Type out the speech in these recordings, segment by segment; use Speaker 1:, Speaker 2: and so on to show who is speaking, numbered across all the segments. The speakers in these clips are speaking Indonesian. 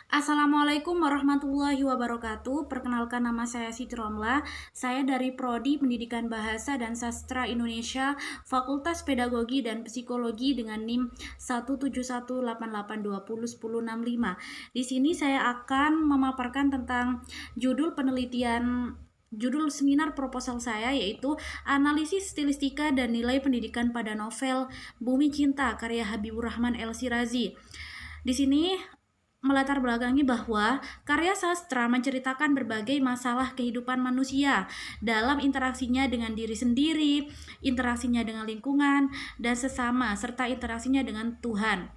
Speaker 1: Assalamualaikum warahmatullahi wabarakatuh. Perkenalkan, nama saya Siti Romla. Saya dari Prodi Pendidikan Bahasa dan Sastra Indonesia, Fakultas Pedagogi dan Psikologi dengan NIM 17188201065. Di sini saya akan memaparkan tentang judul seminar proposal saya, yaitu analisis stilistika dan nilai pendidikan pada novel Bumi Cinta karya Habibur Rahman El Shirazi. Di sini melatar belakangi bahwa karya sastra menceritakan berbagai masalah kehidupan manusia dalam interaksinya dengan diri sendiri, interaksinya dengan lingkungan dan sesama, serta interaksinya dengan Tuhan.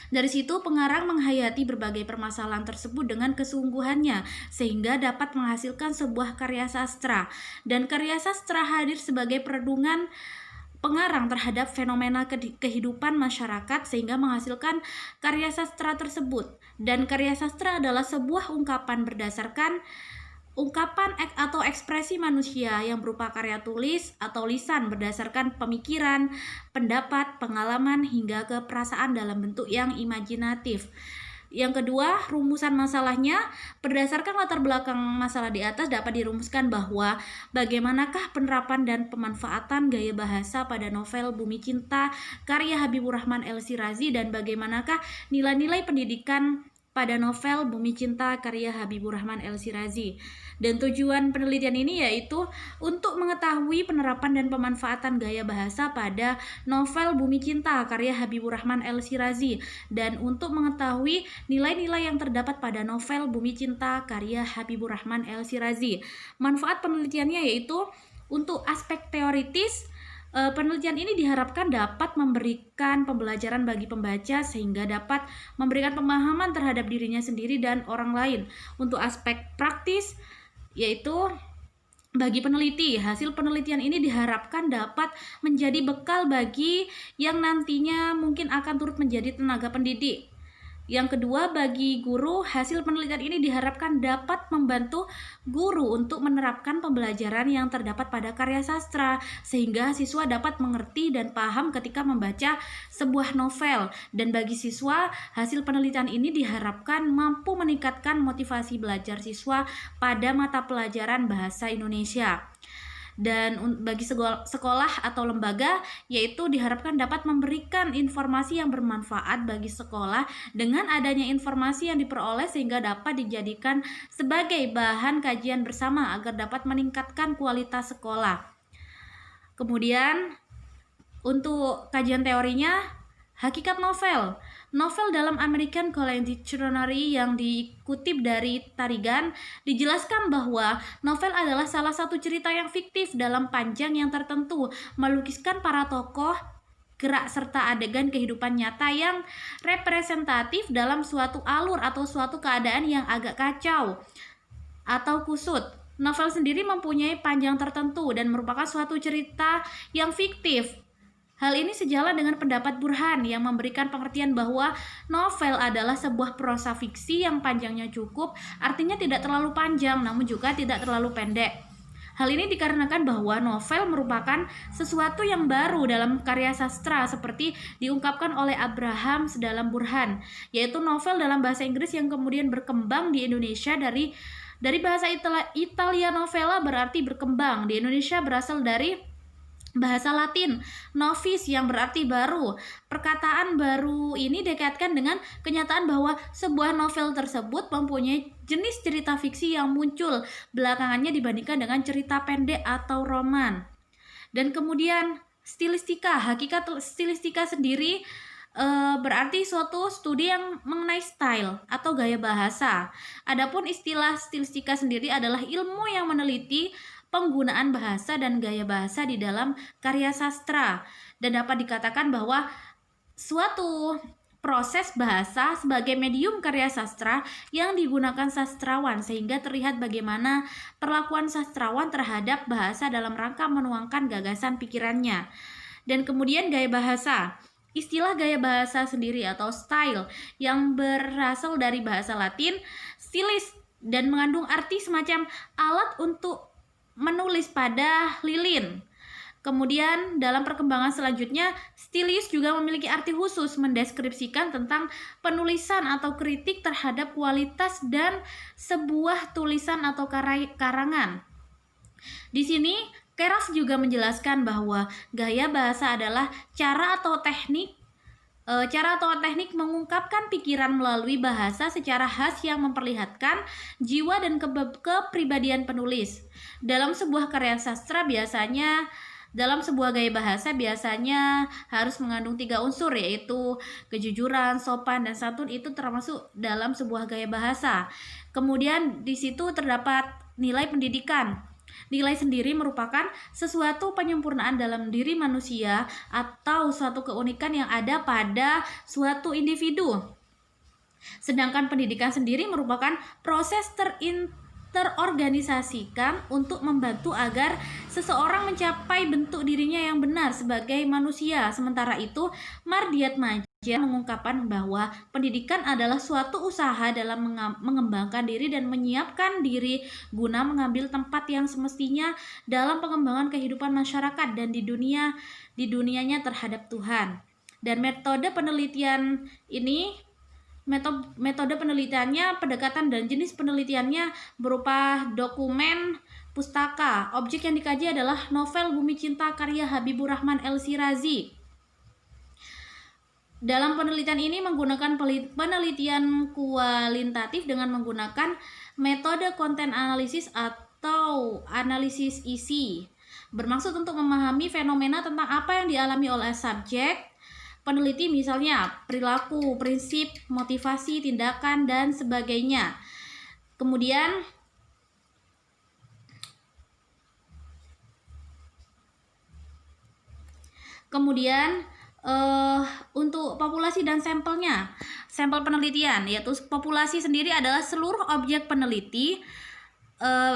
Speaker 1: Dari situ pengarang menghayati berbagai permasalahan tersebut dengan kesungguhannya sehingga dapat menghasilkan sebuah karya sastra. Dan karya sastra hadir sebagai perenungan pengarang terhadap fenomena kehidupan masyarakat sehingga menghasilkan karya sastra tersebut. Dan karya sastra adalah sebuah ungkapan berdasarkan atau ekspresi manusia yang berupa karya tulis atau lisan berdasarkan pemikiran, pendapat, pengalaman hingga ke perasaan dalam bentuk yang imajinatif. Yang kedua, rumusan masalahnya berdasarkan latar belakang masalah di atas dapat dirumuskan bahwa bagaimanakah penerapan dan pemanfaatan gaya bahasa pada novel Bumi Cinta karya Habibur Rahman El Shirazi dan bagaimanakah nilai-nilai pendidikan pada novel Bumi Cinta karya Habibur Rahman El Shirazi. Dan tujuan penelitian ini yaitu untuk mengetahui penerapan dan pemanfaatan gaya bahasa pada novel Bumi Cinta karya Habibur Rahman El Shirazi dan untuk mengetahui nilai-nilai yang terdapat pada novel Bumi Cinta karya Habibur Rahman El Shirazi. Manfaat penelitiannya yaitu untuk aspek teoritis. Penelitian ini diharapkan dapat memberikan pembelajaran bagi pembaca sehingga dapat memberikan pemahaman terhadap dirinya sendiri dan orang lain. Untuk aspek praktis, yaitu bagi peneliti, hasil penelitian ini diharapkan dapat menjadi bekal bagi yang nantinya mungkin akan turut menjadi tenaga pendidik. Yang kedua, bagi guru, hasil penelitian ini diharapkan dapat membantu guru untuk menerapkan pembelajaran yang terdapat pada karya sastra, sehingga siswa dapat mengerti dan paham ketika membaca sebuah novel. Dan bagi siswa, hasil penelitian ini diharapkan mampu meningkatkan motivasi belajar siswa pada mata pelajaran bahasa Indonesia. Dan bagi sekolah atau lembaga, yaitu diharapkan dapat memberikan informasi yang bermanfaat bagi sekolah dengan adanya informasi yang diperoleh sehingga dapat dijadikan sebagai bahan kajian bersama agar dapat meningkatkan kualitas sekolah. Kemudian untuk kajian teorinya, hakikat novel. Novel dalam American College Dictionary yang dikutip dari Tarigan dijelaskan bahwa novel adalah salah satu cerita yang fiktif dalam panjang yang tertentu, melukiskan para tokoh, gerak serta adegan kehidupan nyata yang representatif dalam suatu alur atau suatu keadaan yang agak kacau atau kusut. Novel sendiri mempunyai panjang tertentu dan merupakan suatu cerita yang fiktif. Hal ini sejalan dengan pendapat Burhan yang memberikan pengertian bahwa novel adalah sebuah prosa fiksi yang panjangnya cukup, artinya tidak terlalu panjang namun juga tidak terlalu pendek. Hal ini dikarenakan bahwa novel merupakan sesuatu yang baru dalam karya sastra seperti diungkapkan oleh Abraham dalam Burhan, yaitu novel dalam bahasa Inggris yang kemudian berkembang di Indonesia dari bahasa Italia novella berarti berkembang. Di Indonesia berasal dari bahasa Latin novis yang berarti baru. Perkataan baru ini dikaitkan dengan kenyataan bahwa sebuah novel tersebut mempunyai jenis cerita fiksi yang muncul belakangannya dibandingkan dengan cerita pendek atau roman. Dan kemudian stilistika, hakikat stilistika sendiri berarti suatu studi yang mengenai style atau gaya bahasa. Adapun istilah stilistika sendiri adalah ilmu yang meneliti penggunaan bahasa dan gaya bahasa di dalam karya sastra, dan dapat dikatakan bahwa suatu proses bahasa sebagai medium karya sastra yang digunakan sastrawan sehingga terlihat bagaimana perlakuan sastrawan terhadap bahasa dalam rangka menuangkan gagasan pikirannya. Dan kemudian gaya bahasa. Istilah gaya bahasa sendiri atau style yang berasal dari bahasa Latin stilis dan mengandung arti semacam alat untuk menulis pada lilin. Kemudian dalam perkembangan selanjutnya, stilius juga memiliki arti khusus mendeskripsikan tentang penulisan atau kritik terhadap kualitas dan sebuah tulisan atau karangan. Di sini Keras juga menjelaskan bahwa gaya bahasa adalah cara atau teknik mengungkapkan pikiran melalui bahasa secara khas yang memperlihatkan jiwa dan kepribadian penulis. Dalam sebuah gaya bahasa biasanya harus mengandung 3 unsur, yaitu kejujuran, sopan, dan santun. Itu termasuk dalam sebuah gaya bahasa. Kemudian di situ terdapat nilai pendidikan. Nilai sendiri merupakan sesuatu penyempurnaan dalam diri manusia atau suatu keunikan yang ada pada suatu individu. Sedangkan pendidikan sendiri merupakan proses terorganisasikan untuk membantu agar seseorang mencapai bentuk dirinya yang benar sebagai manusia. Sementara itu, Mardiat Maja mengungkapkan bahwa pendidikan adalah suatu usaha dalam mengembangkan diri dan menyiapkan diri guna mengambil tempat yang semestinya dalam pengembangan kehidupan masyarakat dan di dunianya terhadap Tuhan. Dan metode penelitiannya, pendekatan dan jenis penelitiannya berupa dokumen pustaka. Objek yang dikaji adalah novel Bumi Cinta karya Habibur Rahman El-Shirazi. Dalam penelitian ini menggunakan penelitian kualitatif dengan menggunakan metode konten analisis atau analisis isi, bermaksud untuk memahami fenomena tentang apa yang dialami oleh subjek peneliti, misalnya perilaku, prinsip, motivasi, tindakan, dan sebagainya. Kemudian untuk populasi dan sampelnya, sampel penelitian, yaitu populasi sendiri adalah seluruh objek peneliti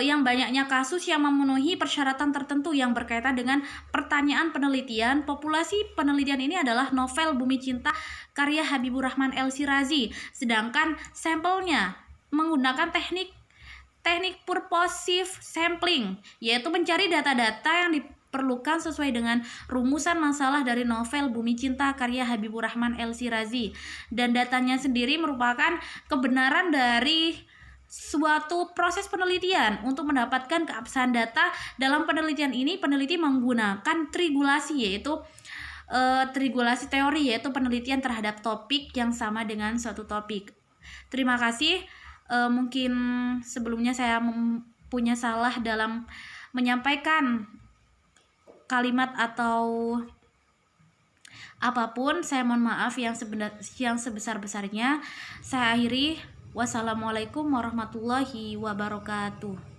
Speaker 1: yang banyaknya kasus yang memenuhi persyaratan tertentu yang berkaitan dengan pertanyaan penelitian. Populasi penelitian ini adalah novel Bumi Cinta karya Habibur Rahman El-Shirazi. Sedangkan sampelnya menggunakan teknik purposive sampling, yaitu mencari data-data yang diperlukan sesuai dengan rumusan masalah dari novel Bumi Cinta karya Habibur Rahman El-Shirazi. Dan datanya sendiri merupakan kebenaran dari suatu proses penelitian. Untuk mendapatkan keabsahan data dalam penelitian ini, peneliti menggunakan trigulasi, yaitu trigulasi teori, yaitu penelitian terhadap topik yang sama dengan suatu topik. Terima kasih. Mungkin sebelumnya saya punya salah dalam menyampaikan kalimat atau apapun, saya mohon maaf yang sebesar-besarnya. Saya akhiri. Wassalamualaikum warahmatullahi wabarakatuh.